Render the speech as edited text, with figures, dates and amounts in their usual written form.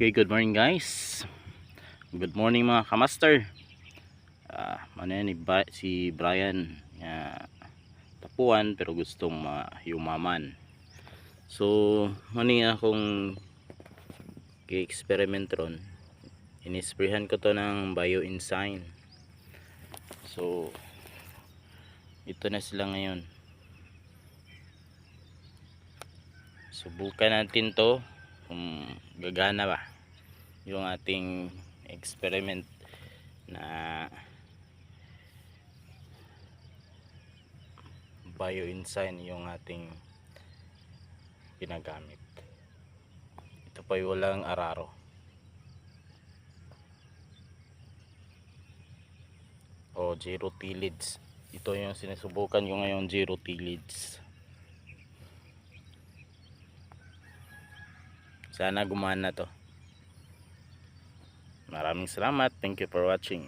Okay, good morning guys. Good morning mga kamaster. Ano yan, si Brian tapuan pero gustong yumaman. So, mani akong i-experiment ron. Inisprehan ko to ng bio-enzyme. So, ito na sila ngayon. Subukan natin to kung gagana ba yung ating experiment na bio-enzyme yung ating ginagamit. Ito pa yung walang araro. O zero tillage. Ito yung sinusubukan yung ngayon, zero tillage. Sana gumana to. Maraming salamat. Thank you for watching.